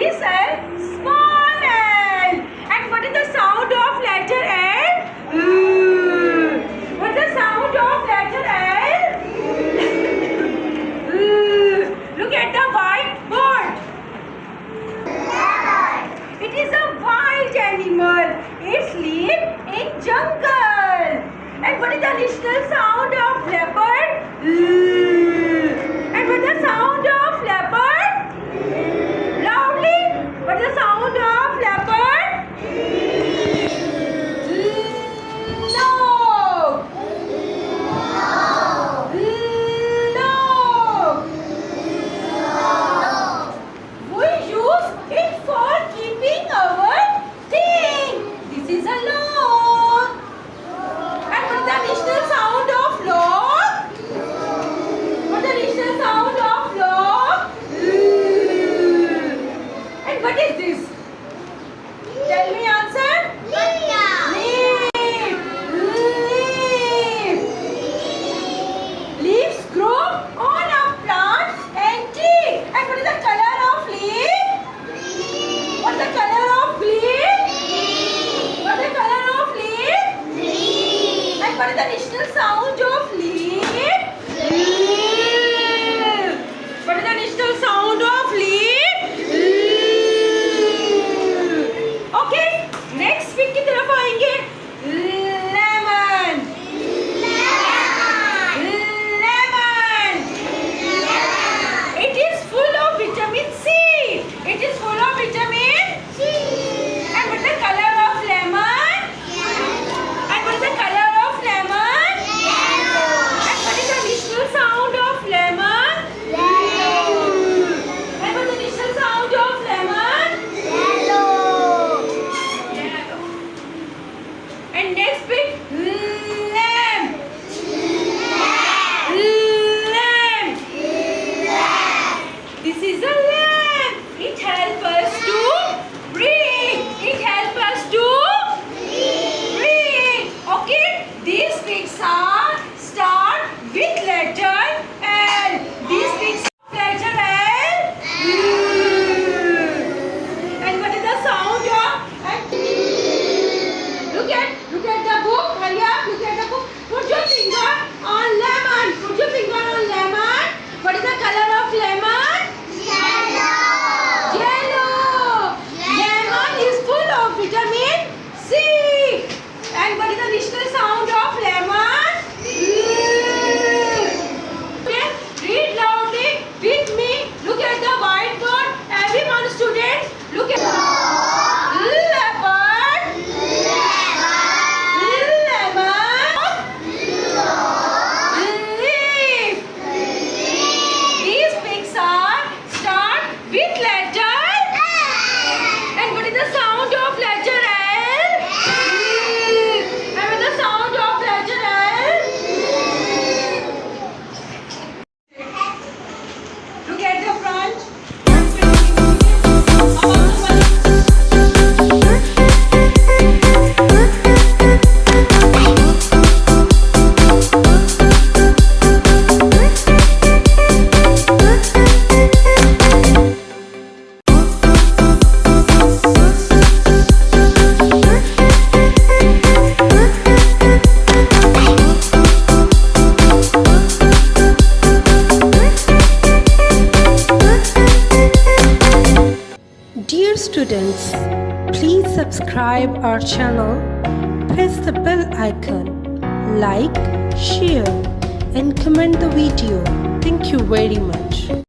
This is small L. And what is the sound of letter L? What is the sound of letter L? Look at the white bird. It is a wild animal. It lives in jungle. And what is the additional sound of leopard? And what is the sound of leopard? Loudly. What is the sound of leopard? No. No. We use it for keeping our thing. This is a log. And what is the additional sound of log? What is the additional sound of log? And what is this? Tell me answer. Leaf. Leaf. Leaves grow on a plant and tree. And what is the color of leaf? What is the color of leaf? What is the color of leaf? And what is the additional sound of leaf? What is the additional sound of leaf? Okay, next pic की तरफ आएंगे. Lemon. Lemon. It is full of vitamin C. It is full of vitamin C. And what is the color of lemon? And what is the color of lemon? And what is the additional sound of lemon? And what is the additional sound of lemon? And next pick, lamb. Lamb. This is a lamb. It helps us to breathe. It helps us to breathe. Okay, these picks are start with letter L. These picks letter L. And what is the sound of? Look at the book. Hurry up. Look at the book. Put your finger on lemon. Put your finger on lemon. What is the color of lemon? Yellow. Lemon is full of vitamin C. And what is the additional sound of lemon? Okay, read loudly with me. Look at the whiteboard. Everyone, students, look at leopard. Lemon. Leaf. These pics are start with letter. And what is the sound of letter L? And what is the sound of letter L? Look at the front. Dear students, please subscribe our channel, press the bell icon, like, share and comment the video. Thank you very much.